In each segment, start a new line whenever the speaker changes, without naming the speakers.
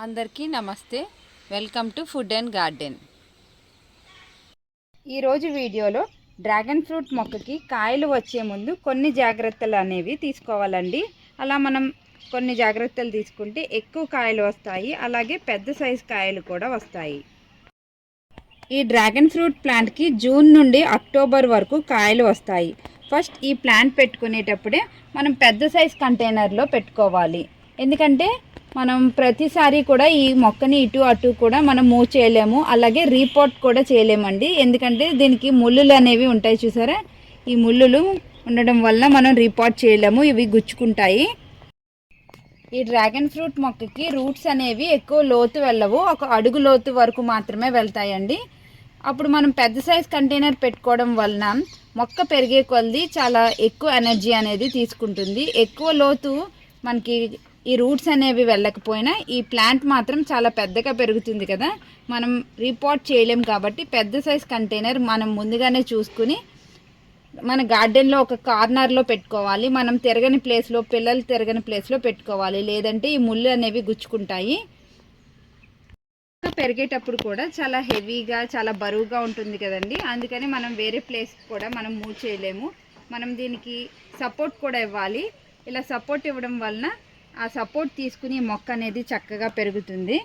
అందరికీ నమస్తే. Welcome to food and garden. ఈరోజు వీడియోలో డ్రాగన్ ఫ్రూట్ మొక్కకి కాయలు వచ్చే ముందు కొన్ని జాగ్రత్తలు అనేవి తీసుకోవాలండి. అలా మనం కొన్ని జాగ్రత్తలు తీసుకుంటే ఎక్కువ కాయలు వస్తాయి, అలాగే పెద్ద సైజు కాయలు కూడా వస్తాయి. ఈ డ్రాగన్ ఫ్రూట్ ప్లాంట్కి జూన్ నుండి అక్టోబర్ వరకు కాయలు వస్తాయి. ఫస్ట్ ఈ ప్లాంట్ పెట్టుకునేటప్పుడే మనం పెద్ద సైజ్ కంటైనర్లో పెట్టుకోవాలి. ఎందుకంటే మనం ప్రతిసారి కూడా ఈ మొక్కని ఇటు అటు కూడా మనం మూవ్ చేయలేము, అలాగే రీపోర్ట్ కూడా చేయలేమండి. ఎందుకంటే దీనికి ముళ్ళులు అనేవి ఉంటాయి, చూసారా? ఈ ముళ్ళులు ఉండడం వల్ల మనం రీపోర్ట్ చేయలేము, ఇవి గుచ్చుకుంటాయి. ఈ డ్రాగన్ ఫ్రూట్ మొక్కకి రూట్స్ అనేవి ఎక్కువ లోతు వెళ్ళవు, ఒక అడుగు లోతు వరకు మాత్రమే వెళ్తాయండి. అప్పుడు మనం పెద్ద సైజ్ కంటైనర్ పెట్టుకోవడం వలన మొక్క పెరిగే కొలది చాలా ఎక్కువ ఎనర్జీ అనేది తీసుకుంటుంది. ఎక్కువ లోతు మనకి ఈ రూట్స్ అనేవి వెళ్ళకపోయినా ఈ ప్లాంట్ మాత్రం చాలా పెద్దగా పెరుగుతుంది కదా, మనం రీపోర్ట్ చేయలేం. కాబట్టి పెద్ద సైజ్ కంటైనర్ మనం ముందుగానే చూసుకుని మన గార్డెన్లో ఒక కార్నర్లో పెట్టుకోవాలి. మనం తిరగని ప్లేస్లో, పిల్లలు తిరగని ప్లేస్లో పెట్టుకోవాలి, లేదంటే ఈ ముళ్ళు అనేవి గుచ్చుకుంటాయి. పెరిగేటప్పుడు కూడా చాలా హెవీగా, చాలా బరువుగా ఉంటుంది కదండి, అందుకని మనం వేరే ప్లేస్ కూడా మనం మూవ్ చేయలేము. మనం దీనికి సపోర్ట్ కూడా ఇవ్వాలి. ఇలా సపోర్ట్ ఇవ్వడం వలన ఆ సపోర్ట్ తీసుకుని మొక్క అనేది చక్కగా పెరుగుతుంది.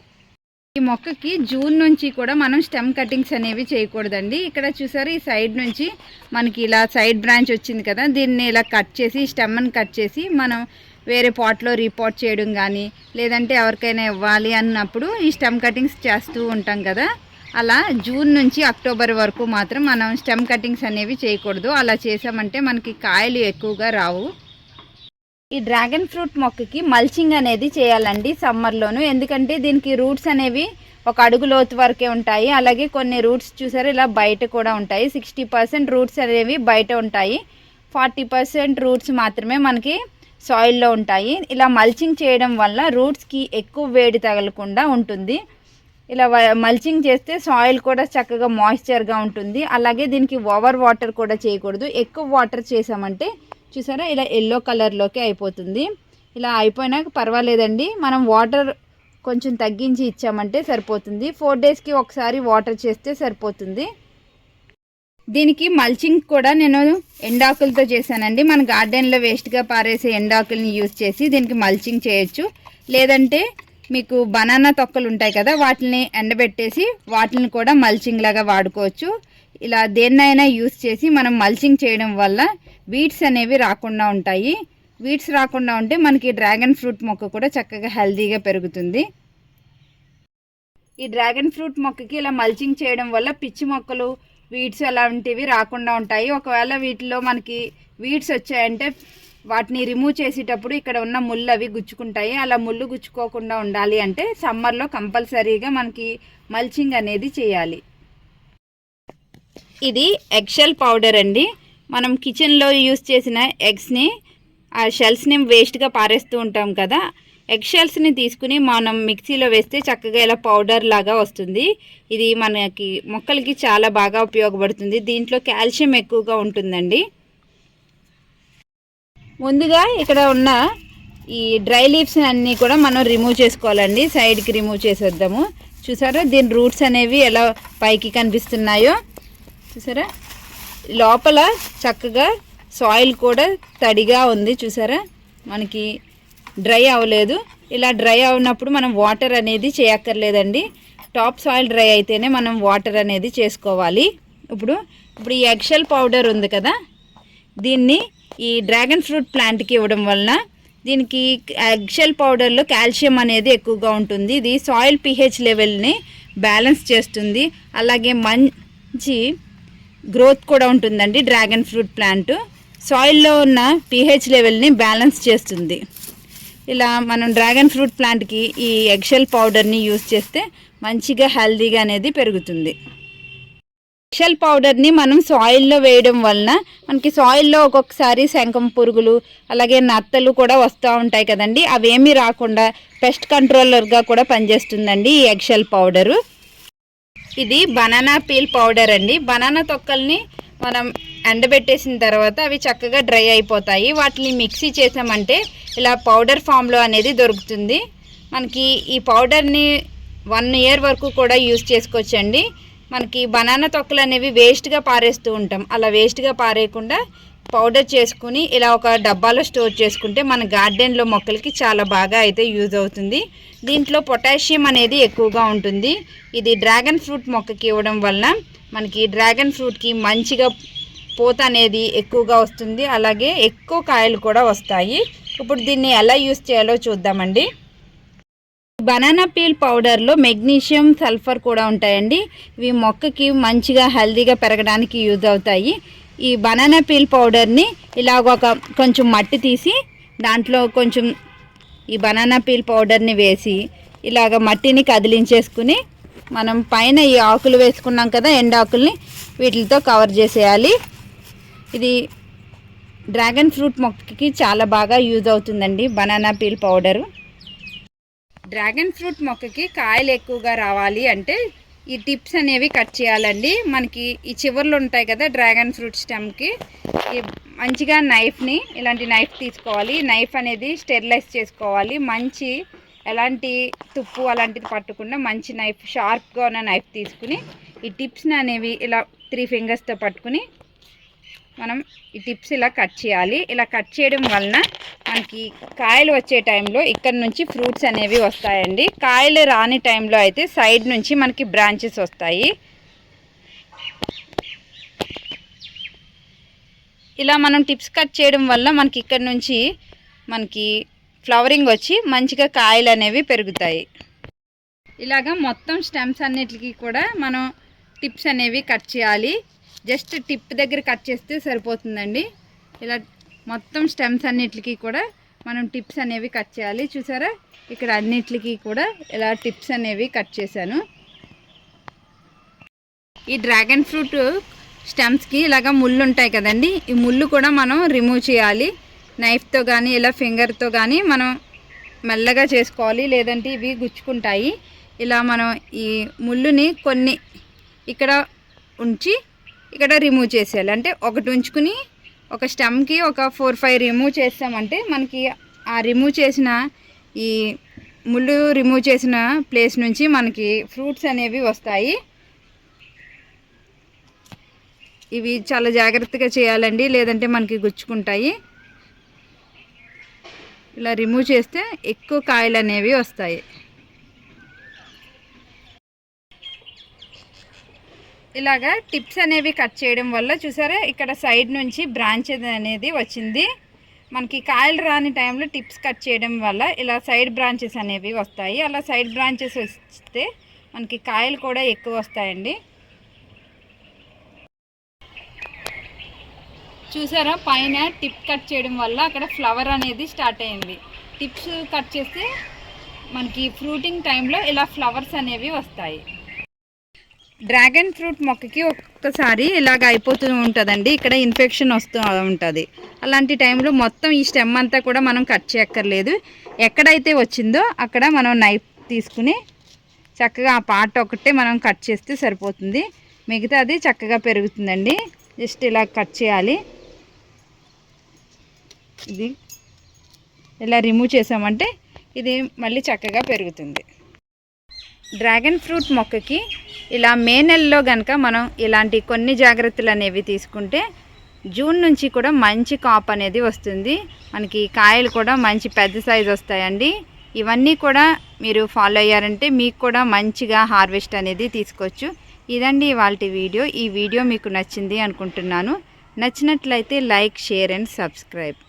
ఈ మొక్కకి జూన్ నుంచి కూడా మనం స్టెమ్ కటింగ్స్ అనేవి చేయకూడదండి. ఇక్కడ చూసారు, ఈ సైడ్ నుంచి మనకి ఇలా సైడ్ బ్రాంచ్ వచ్చింది కదా, దీన్ని ఇలా కట్ చేసి, స్టెమ్ని కట్ చేసి మనం వేరే పాట్లో రీపోర్ట్ చేయడం కానీ, లేదంటే ఎవరికైనా ఇవ్వాలి అన్నప్పుడు ఈ స్టెమ్ కటింగ్స్ చేస్తూ ఉంటాం కదా, అలా జూన్ నుంచి అక్టోబర్ వరకు మాత్రం మనం స్టెమ్ కటింగ్స్ అనేవి చేయకూడదు. అలా చేసామంటే మనకి కాయలు ఎక్కువగా రావు. ఈ డ్రాగన్ ఫ్రూట్ మొక్కకి మల్చింగ్ అనేది చేయాలండి సమ్మర్లోను, ఎందుకంటే దీనికి రూట్స్ అనేవి ఒక అడుగు లోతు వరకే ఉంటాయి. అలాగే కొన్ని రూట్స్ చూసారు ఇలా బయట కూడా ఉంటాయి. 60% రూట్స్ అనేవి బయట ఉంటాయి, 40% రూట్స్ మాత్రమే మనకి సాయిల్లో ఉంటాయి. ఇలా మల్చింగ్ చేయడం వల్ల రూట్స్కి ఎక్కువ వేడి తగలకుండా ఉంటుంది. ఇలా మల్చింగ్ చేస్తే సాయిల్ కూడా చక్కగా మాయిశ్చర్గా ఉంటుంది. అలాగే దీనికి ఓవర్ వాటర్ కూడా చేయకూడదు. ఎక్కువ వాటర్ చేసామంటే చూసారా ఇలా ఎల్లో కలర్లోకి అయిపోతుంది. ఇలా అయిపోయినాక పర్వాలేదండి, మనం వాటర్ కొంచెం తగ్గించి ఇచ్చామంటే సరిపోతుంది. 4 డేస్కి ఒకసారి వాటర్ చేస్తే సరిపోతుంది. దీనికి మల్చింగ్ కూడా నేను ఎండాకులతో చేశానండి. మన గార్డెన్లో వేస్ట్గా పారేసే ఎండాకుల్ని యూజ్ చేసి దీనికి మల్చింగ్ చేయొచ్చు. లేదంటే మీకు బనానా తొక్కలు ఉంటాయి కదా, వాటిని ఎండబెట్టేసి వాటిని కూడా మల్చింగ్ లాగా వాడుకోవచ్చు. ఇలా దేన్నైనా యూజ్ చేసి మనం మల్చింగ్ చేయడం వల్ల వీడ్స్ అనేవి రాకుండా ఉంటాయి. వీడ్స్ రాకుండా ఉంటే మనకి డ్రాగన్ ఫ్రూట్ మొక్క కూడా చక్కగా హెల్తీగా పెరుగుతుంది. ఈ డ్రాగన్ ఫ్రూట్ మొక్కకి ఇలా మల్చింగ్ చేయడం వల్ల పిచ్చి మొక్కలు, వీడ్స్ అలాంటివి రాకుండా ఉంటాయి. ఒకవేళ వీటిలో మనకి వీడ్స్ వచ్చాయంటే వాటిని రిమూవ్ చేసేటప్పుడు ఇక్కడ ఉన్న ముళ్ళు అవి గుచ్చుకుంటాయి. అలా ముళ్ళు గుచ్చుకోకుండా ఉండాలి అంటే సమ్మర్లో కంపల్సరీగా మనకి మల్చింగ్ అనేది చేయాలి. ఇది ఎగ్షెల్ పౌడర్ అండి. మనం కిచెన్లో యూజ్ చేసిన ఎగ్స్ని, ఆ షెల్స్ని వేస్ట్గా పారేస్తూ ఉంటాం కదా, ఎగ్ షెల్స్ని తీసుకుని మనం మిక్సీలో వేస్తే చక్కగా ఇలా పౌడర్ లాగా వస్తుంది. ఇది మనకి మొక్కలకి చాలా బాగా ఉపయోగపడుతుంది. దీంట్లో కాల్షియం ఎక్కువగా ఉంటుందండి. ముందుగా ఇక్కడ ఉన్న ఈ డ్రై లీవ్స్ అన్నీ కూడా మనం రిమూవ్ చేసుకోవాలండి. సైడ్కి రిమూవ్ చేసేద్దాము. చూసారా దీని రూట్స్ అనేవి ఎలా పైకి కనిపిస్తున్నాయో చూసారా, లోపల చక్కగా సాయిల్ కూడా తడిగా ఉంది. చూసారా మనకి డ్రై అవ్వలేదు. ఇలా డ్రై అవునప్పుడు మనం వాటర్ అనేది చేయక్కర్లేదండి. టాప్ సాయిల్ డ్రై అయితేనే మనం వాటర్ అనేది చేసుకోవాలి. ఇప్పుడు ఈ ఎగ్షెల్ పౌడర్ ఉంది కదా, దీన్ని ఈ డ్రాగన్ ఫ్రూట్ ప్లాంట్కి ఇవ్వడం వలన దీనికి ఎగ్షెల్ పౌడర్లో కాల్షియం అనేది ఎక్కువగా ఉంటుంది. ఇది సాయిల్ pH లెవెల్ని బ్యాలెన్స్ చేస్తుంది. అలాగే మంచి గ్రోత్ కూడా ఉంటుందండి. డ్రాగన్ ఫ్రూట్ ప్లాంట్ సాయిల్లో ఉన్న pH లెవెల్ని బ్యాలెన్స్ చేస్తుంది. ఇలా మనం డ్రాగన్ ఫ్రూట్ ప్లాంట్కి ఈ ఎగ్షెల్ పౌడర్ని యూజ్ చేస్తే మంచిగా హెల్తీగా అనేది పెరుగుతుంది. ఎగ్షెల్ పౌడర్ని మనం సాయిల్లో వేయడం వలన మనకి సాయిల్లో ఒక్కొక్కసారి శంఖం పురుగులు, అలాగే నత్తలు కూడా వస్తూ ఉంటాయి కదండి, అవేమీ రాకుండా పెస్ట్ కంట్రోలర్గా కూడా పనిచేస్తుందండి ఈ ఎగ్షెల్ పౌడరు. ఇది బనానా పీల్ పౌడర్ అండి. బనానా తొక్కల్ని మనం ఎండబెట్టేసిన తర్వాత అవి చక్కగా డ్రై అయిపోతాయి. వాటిని మిక్సీ చేసామంటే ఇలా పౌడర్ ఫామ్లో అనేది దొరుకుతుంది. మనకి ఈ పౌడర్ని 1 ఇయర్ వరకు కూడా యూజ్ చేసుకోవచ్చండి. మనకి బనానా తొక్కలు అనేవి వేస్ట్గా పారేస్తూ ఉంటాం. అలా వేస్ట్గా పారేయకుండా పౌడర్ చేసుకుని ఇలా ఒక డబ్బాలో స్టోర్ చేసుకుంటే మన గార్డెన్లో మొక్కలకి చాలా బాగా అయితే యూజ్ అవుతుంది. దీంట్లో పొటాషియం అనేది ఎక్కువగా ఉంటుంది. ఇది డ్రాగన్ ఫ్రూట్ మొక్కకి ఇవ్వడం వలన మనకి డ్రాగన్ ఫ్రూట్కి మంచిగా పూత అనేది ఎక్కువగా వస్తుంది. అలాగే ఎక్కువ కాయలు కూడా వస్తాయి. ఇప్పుడు దీన్ని ఎలా యూజ్ చేయాలో చూద్దామండి. బనానా పీల్ పౌడర్లో మెగ్నీషియం, సల్ఫర్ కూడా ఉంటాయండి. ఇవి మొక్కకి మంచిగా హెల్తీగా పెరగడానికి యూజ్ అవుతాయి. ఈ బనానా పీల్ పౌడర్ని ఇలాగ కొంచెం మట్టి తీసి దాంట్లో కొంచెం ఈ బనానా పీల్ పౌడర్ని వేసి ఇలాగ మట్టిని కదిలించేసుకుని మనం పైన ఈ ఆకులు వేసుకున్నాం కదా, ఎండాకుల్ని వీటితో కవర్ చేసేయాలి. ఇది డ్రాగన్ ఫ్రూట్ మొక్కకి చాలా బాగా యూజ్ అవుతుందండి banana peel powder. Dragon fruit మొక్కకి కాయలు ఎక్కువగా రావాలి అంటే ఈ టిప్స్ అనేవి కట్ చేయాలండి. మనకి ఈ చివర్లు ఉంటాయి కదా డ్రాగన్ ఫ్రూట్ స్టెమ్కి, మంచిగా నైఫ్ని ఇలాంటి నైఫ్ తీసుకోవాలి. నైఫ్ అనేది స్టెరిలైజ్ చేసుకోవాలి. మంచి ఎలాంటి తుప్పు అలాంటిది పట్టకుండా మంచి నైఫ్, షార్ప్గా ఉన్న నైఫ్ తీసుకుని ఈ టిప్స్ని అనేవి ఇలా 3 ఫింగర్స్తో పట్టుకుని మనం ఈ టిప్స్ ఇలా కట్ చేయాలి. ఇలా కట్ చేయడం వలన మనకి కాయలు వచ్చే టైంలో ఇక్కడ నుంచి ఫ్రూట్స్ అనేవి వస్తాయండి. కాయలు రాని టైంలో అయితే సైడ్ నుంచి మనకి బ్రాంచెస్ వస్తాయి. ఇలా మనం టిప్స్ కట్ చేయడం వల్ల మనకి ఇక్కడ నుంచి మనకి ఫ్లవరింగ్ వచ్చి మంచిగా కాయలు అనేవి పెరుగుతాయి. ఇలాగా మొత్తం స్టెమ్స్ అన్నిటికీ కూడా మనం టిప్స్ అనేవి కట్ చేయాలి. జస్ట్ టిప్ దగ్గర కట్ చేస్తే సరిపోతుందండి. ఇలా మొత్తం స్టెమ్స్ అన్నిటికీ కూడా మనం టిప్స్ అనేవి కట్ చేయాలి. చూసారా, ఇక్కడ అన్నిటికీ కూడా ఇలా టిప్స్ అనేవి కట్ చేశాను. ఈ డ్రాగన్ ఫ్రూట్ స్టెమ్స్కి ఇలాగా ముళ్ళు ఉంటాయి కదండి, ఈ ముళ్ళు కూడా మనం రిమూవ్ చేయాలి. నైఫ్తో కానీ ఇలా ఫింగర్తో కానీ మనం మెల్లగా చేసుకోవాలి, లేదంటే ఇవి గుచ్చుకుంటాయి. ఇలా మనం ఈ ముళ్ళుని కొన్ని ఇక్కడ ఉంచి ఇక్కడ రిమూవ్ చేసేయాలి. అంటే ఒకటి ఉంచుకుని ఒక స్టెమ్కి ఒక 4-5 రిమూవ్ చేసామంటే మనకి ఆ రిమూవ్ చేసిన ఈ ముళ్ళు రిమూవ్ చేసిన ప్లేస్ నుంచి మనకి ఫ్రూట్స్ అనేవి వస్తాయి. ఇవి చాలా జాగ్రత్తగా చేయాలండి, లేదంటే మనకి గుచ్చుకుంటాయి. ఇలా రిమూవ్ చేస్తే ఎక్కువ కాయలు అనేవి వస్తాయి. ఇలాగా టిప్స్ అనేవి కట్ చేయడం వల్ల చూసారా ఇక్కడ సైడ్ నుంచి బ్రాంచ్ అనేది వచ్చింది. మనకి కాయలు రాని టైంలో టిప్స్ కట్ చేయడం వల్ల ఇలా సైడ్ బ్రాంచెస్ అనేవి వస్తాయి. అలా సైడ్ బ్రాంచెస్ వస్తే మనకి కాయలు కూడా ఎక్కువ వస్తాయండి. చూసారా పైన టిప్ కట్ చేయడం వల్ల అక్కడ ఫ్లవర్ అనేది స్టార్ట్ అయింది. టిప్స్ కట్ చేస్తే మనకి ఫ్రూటింగ్ టైంలో ఇలా ఫ్లవర్స్ అనేవి వస్తాయి. డ్రాగన్ ఫ్రూట్ మొక్కకి ఒక్కసారి ఇలాగ అయిపోతూ ఉంటుందండి, ఇక్కడ ఇన్ఫెక్షన్ వస్తూ ఉంటుంది. అలాంటి టైంలో మొత్తం ఈ స్టెమ్ అంతా కూడా మనం కట్ చేయక్కర్లేదు. ఎక్కడైతే వచ్చిందో అక్కడ మనం నైఫ్ తీసుకుని చక్కగా ఆ పార్ట్ ఒకటే మనం కట్ చేస్తే సరిపోతుంది. మిగతాది చక్కగా పెరుగుతుందండి. జస్ట్ ఇలా కట్ చేయాలి. ఇది ఇలా రిమూవ్ చేసామంటే ఇది మళ్ళీ చక్కగా పెరుగుతుంది. డ్రాగన్ ఫ్రూట్ మొక్కకి ఇలా మే నెలలో కనుక మనం ఇలాంటి కొన్ని జాగ్రత్తలు అనేవి తీసుకుంటే జూన్ నుంచి కూడా మంచి కాప్ అనేది వస్తుంది. మనకి కాయలు కూడా మంచి పెద్ద సైజు వస్తాయండి. ఇవన్నీ కూడా మీరు ఫాలో అయ్యారంటే మీకు కూడా మంచిగా హార్వెస్ట్ అనేది తీసుకోవచ్చు. ఇదండి ఇవాల్టి వీడియో. ఈ వీడియో మీకు నచ్చింది అనుకుంటున్నాను. నచ్చినట్లయితే లైక్, షేర్ అండ్ సబ్స్క్రైబ్.